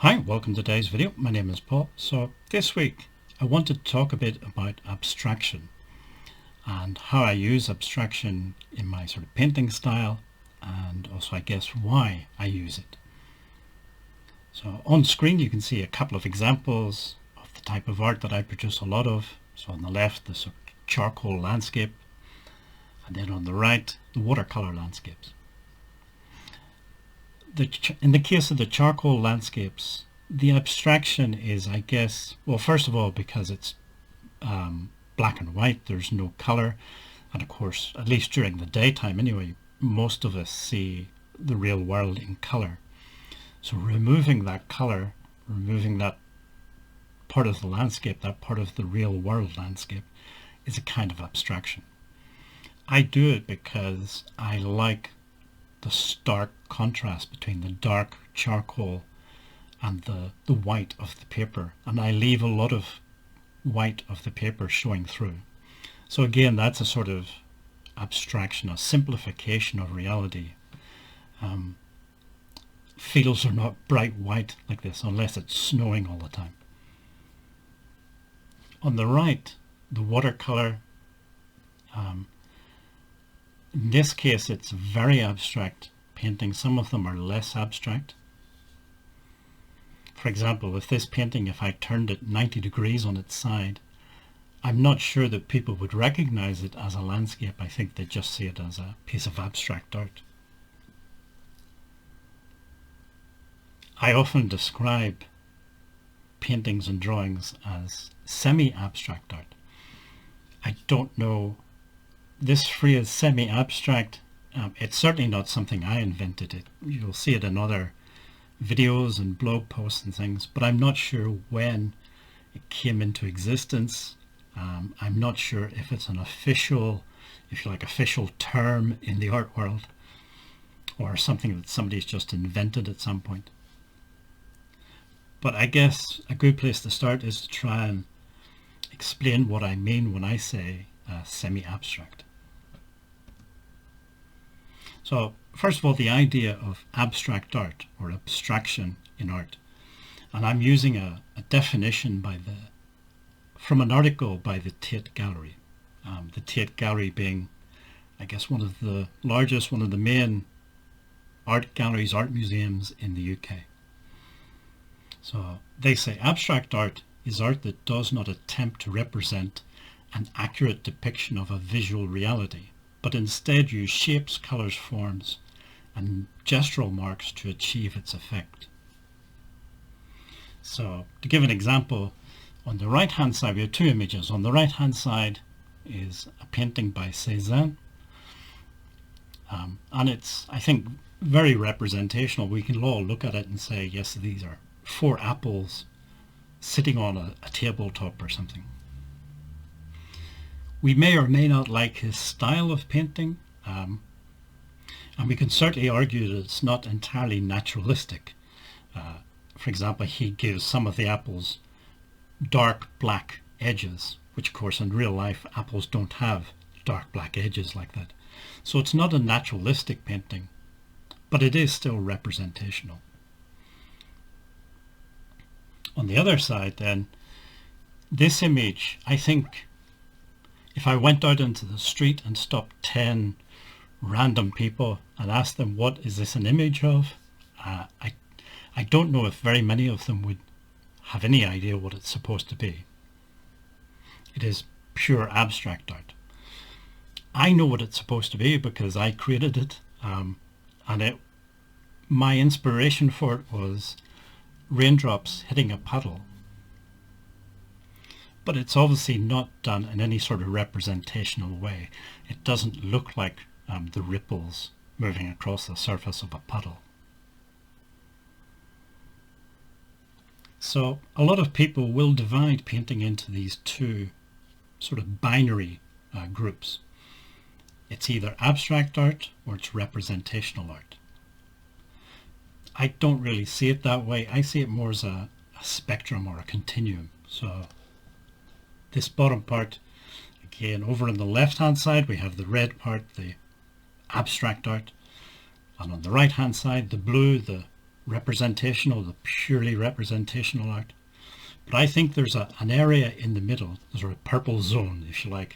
Hi, welcome to today's video. My name is Paul. So this week I wanted to talk a bit about abstraction and how I use abstraction in my sort of painting style, and also I guess why I use it. So on screen you can see a couple of examples of the type of art that I produce a lot of. So on the left the sort of charcoal landscape, and then on the right the watercolor landscapes. In the case of the charcoal landscapes, the abstraction is, I guess, well, first of all, because it's black and white, there's no color. And of course, at least during the daytime anyway, most of us see the real world in color. So removing that color, removing that part of the landscape, that part of the real world landscape, is a kind of abstraction. I do it because I like the stark contrast between the dark charcoal and the white of the paper, and I leave a lot of white of the paper showing through. So again, that's a sort of abstraction, a simplification of reality. Fields are not bright white like this unless it's snowing all the time. On the right, the watercolor, in this case it's very abstract painting. Some of them are less abstract. For example, with this painting, if I turned it 90 degrees on its side, I'm not sure that people would recognize it as a landscape. I think they just see it as a piece of abstract art. I often describe paintings and drawings as semi-abstract art. I don't know, this phrase semi-abstract, it's certainly not something I invented. You'll see it in other videos and blog posts and things, but I'm not sure when it came into existence. I'm not sure if it's an official, if you like, official term in the art world, or something that somebody's just invented at some point. But I guess a good place to start is to try and explain what I mean when I say semi-abstract. So first of all, the idea of abstract art or abstraction in art, and I'm using a definition from an article by the Tate Gallery. The Tate Gallery being, I guess, one of the largest, one of the main art galleries, art museums in the UK. So they say abstract art is art that does not attempt to represent an accurate depiction of a visual reality, but instead use shapes, colors, forms, and gestural marks to achieve its effect. So to give an example, on the right hand side we have two images. On the right hand side is a painting by Cézanne, and it's, I think, very representational. We can all look at it and say, yes, these are 4 apples sitting on a tabletop or something. We may or may not like his style of painting, and we can certainly argue that it's not entirely naturalistic. For example, he gives some of the apples dark black edges, which of course in real life apples don't have dark black edges like that. So it's not a naturalistic painting, but it is still representational. On the other side then, this image, I think if I went out into the street and stopped 10 random people and asked them, what is this an image of? I don't know if very many of them would have any idea what it's supposed to be. It is pure abstract art. I know what it's supposed to be because I created it, and my inspiration for it was raindrops hitting a puddle. But it's obviously not done in any sort of representational way. It doesn't look like the ripples moving across the surface of a puddle. So a lot of people will divide painting into these two sort of binary groups. It's either abstract art or it's representational art. I don't really see it that way. I see it more as a spectrum or a continuum. So this bottom part, again, over on the left hand side we have the red part, the abstract art, and on the right hand side the blue, the representational, the purely representational art. But I think there's an area in the middle, a sort of purple zone, if you like,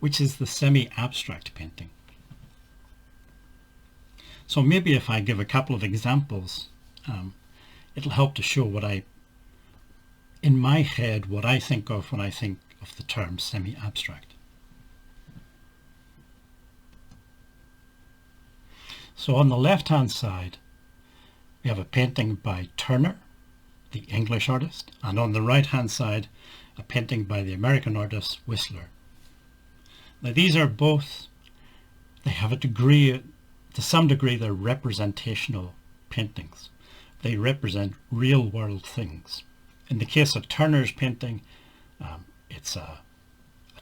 which is the semi-abstract painting. So maybe if I give a couple of examples, it'll help to show in my head, what I think of when I think of the term semi-abstract. So on the left-hand side, we have a painting by Turner, the English artist, and on the right-hand side, a painting by the American artist Whistler. Now these are both, they have a degree, to some degree, they're representational paintings. They represent real-world things. In the case of Turner's painting, it's a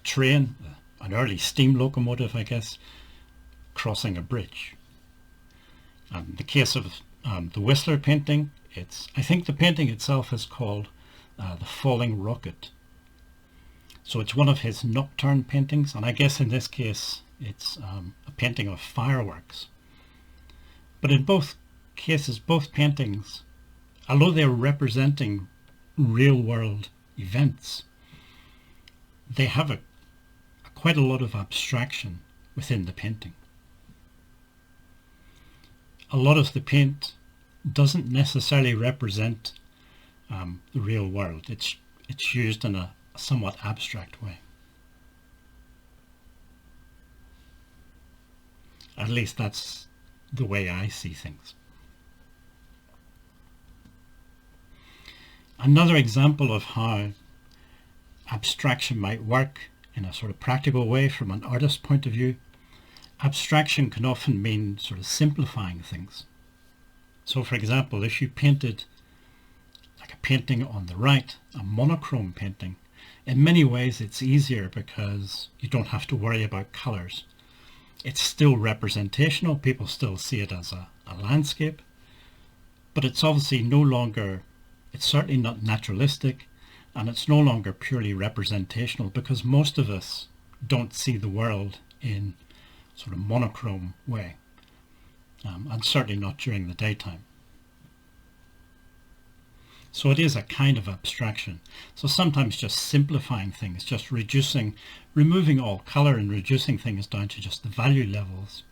train, an early steam locomotive, I guess, crossing a bridge. In the case of the Whistler painting, I think the painting itself is called The Falling Rocket. So it's one of his nocturne paintings, and I guess in this case it's a painting of fireworks. But in both cases, both paintings, although they're representing real-world events, they have quite a lot of abstraction within the painting. A lot of the paint doesn't necessarily represent the real world. It's used in a somewhat abstract way. At least that's the way I see things. Another example of how abstraction might work in a sort of practical way from an artist's point of view, abstraction can often mean sort of simplifying things. So for example, if you painted like a painting on the right, a monochrome painting, in many ways it's easier because you don't have to worry about colors. It's still representational, people still see it as a landscape, but it's obviously no longer, it's certainly not naturalistic, and it's no longer purely representational because most of us don't see the world in sort of monochrome way, and certainly not during the daytime. So it is a kind of abstraction. So sometimes just simplifying things, just removing all color and reducing things down to just the value levels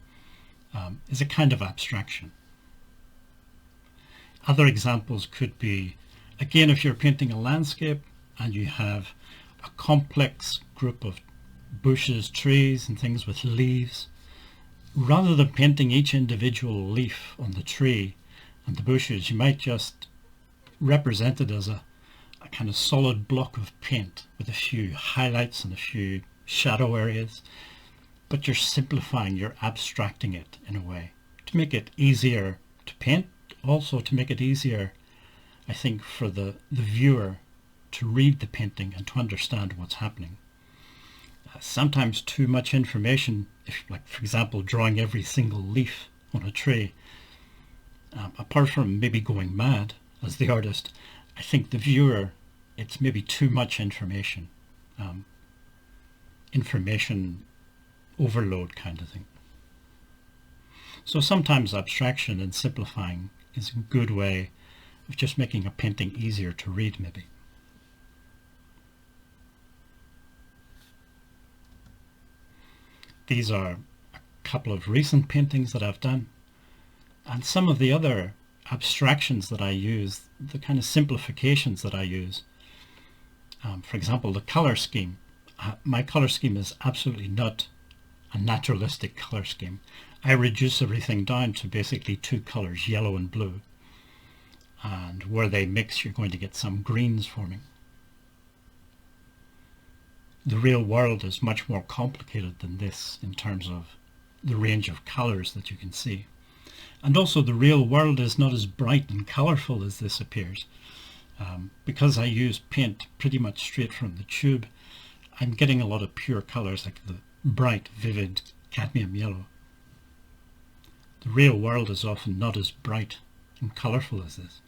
is a kind of abstraction. Other examples could be, again, if you're painting a landscape and you have a complex group of bushes, trees and things with leaves, rather than painting each individual leaf on the tree and the bushes, you might just represent it as a kind of solid block of paint with a few highlights and a few shadow areas, but you're simplifying, you're abstracting it in a way to make it easier to paint, also to make it easier, I think, for the viewer to read the painting and to understand what's happening. Sometimes too much information, if, like for example, drawing every single leaf on a tree, apart from maybe going mad as the artist, I think the viewer, it's maybe too much information, information overload kind of thing. So sometimes abstraction and simplifying is a good way of just making a painting easier to read maybe. These are a couple of recent paintings that I've done, and some of the other abstractions that I use, the kind of simplifications that I use. For example, the color scheme. My color scheme is absolutely not a naturalistic color scheme. I reduce everything down to basically two colors, yellow and blue. And where they mix, you're going to get some greens forming. The real world is much more complicated than this in terms of the range of colors that you can see. And also the real world is not as bright and colorful as this appears. Because I use paint pretty much straight from the tube, I'm getting a lot of pure colors like the bright, vivid cadmium yellow. The real world is often not as bright and colorful as this.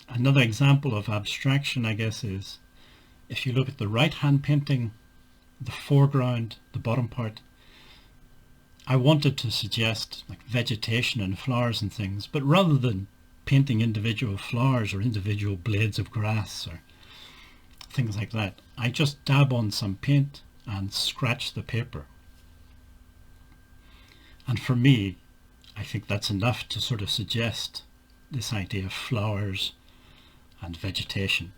Another example of abstraction, I guess, is if you look at the right-hand painting, the foreground, the bottom part, I wanted to suggest like vegetation and flowers and things, but rather than painting individual flowers or individual blades of grass or things like that, I just dab on some paint and scratch the paper. And for me, I think that's enough to sort of suggest this idea of flowers and vegetation.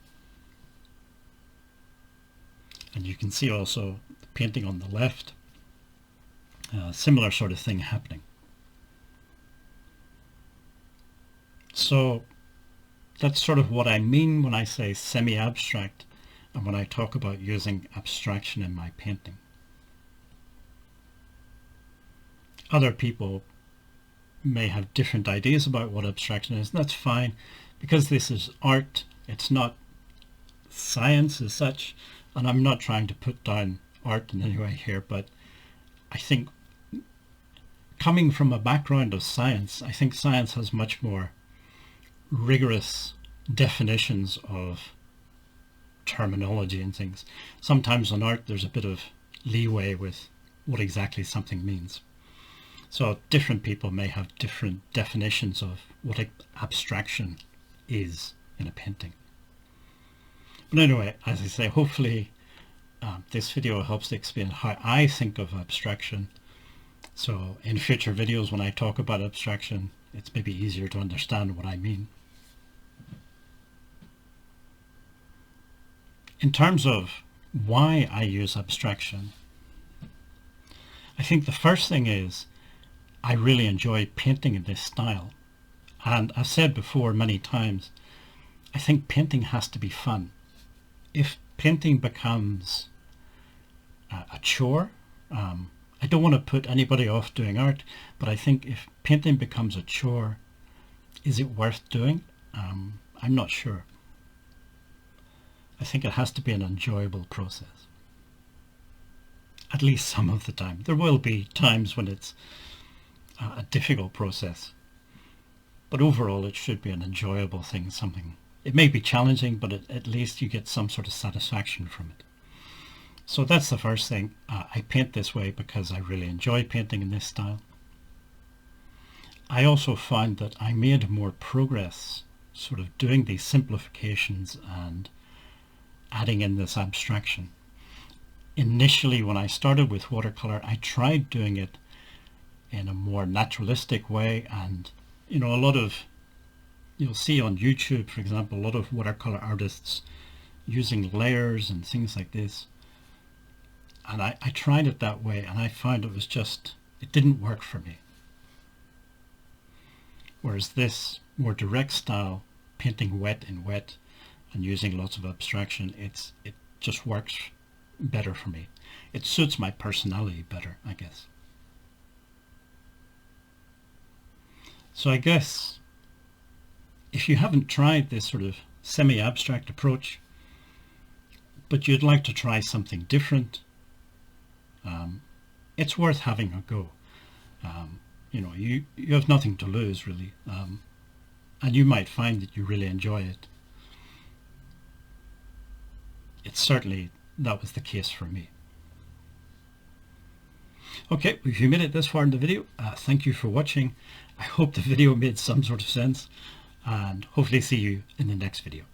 And you can see also the painting on the left, similar sort of thing happening. So that's sort of what I mean when I say semi-abstract and when I talk about using abstraction in my painting. Other people may have different ideas about what abstraction is, and that's fine, because this is art. It's not science as such, and I'm not trying to put down art in any way here, but I think coming from a background of science, I think science has much more rigorous definitions of terminology and things. Sometimes in art there's a bit of leeway with what exactly something means. So different people may have different definitions of what abstraction is in a painting. But anyway, as I say, hopefully this video helps to explain how I think of abstraction. So in future videos when I talk about abstraction, it's maybe easier to understand what I mean. In terms of why I use abstraction, I think the first thing is I really enjoy painting in this style. And I've said before many times, I think painting has to be fun. If painting becomes a chore, I don't want to put anybody off doing art, but I think if painting becomes a chore, is it worth doing? I'm not sure. I think it has to be an enjoyable process. At least some of the time. There will be times when it's a difficult process, but overall it should be an enjoyable thing, something. It may be challenging, but at least you get some sort of satisfaction from it. So that's the first thing. I paint this way because I really enjoy painting in this style. I also found that I made more progress sort of doing these simplifications and adding in this abstraction. Initially, when I started with watercolor, I tried doing it in a more naturalistic way, and a lot of, you'll see on YouTube, for example, a lot of watercolor artists using layers and things like this. And I tried it that way, and I found it didn't work for me. Whereas this more direct style, painting wet in wet and using lots of abstraction, it just works better for me. It suits my personality better, I guess. So I guess if you haven't tried this sort of semi-abstract approach, but you'd like to try something different, it's worth having a go. You have nothing to lose, really, and you might find that you really enjoy it. That was the case for me. Okay, if you made it this far in the video, thank you for watching. I hope the video made some sort of sense, and hopefully see you in the next video.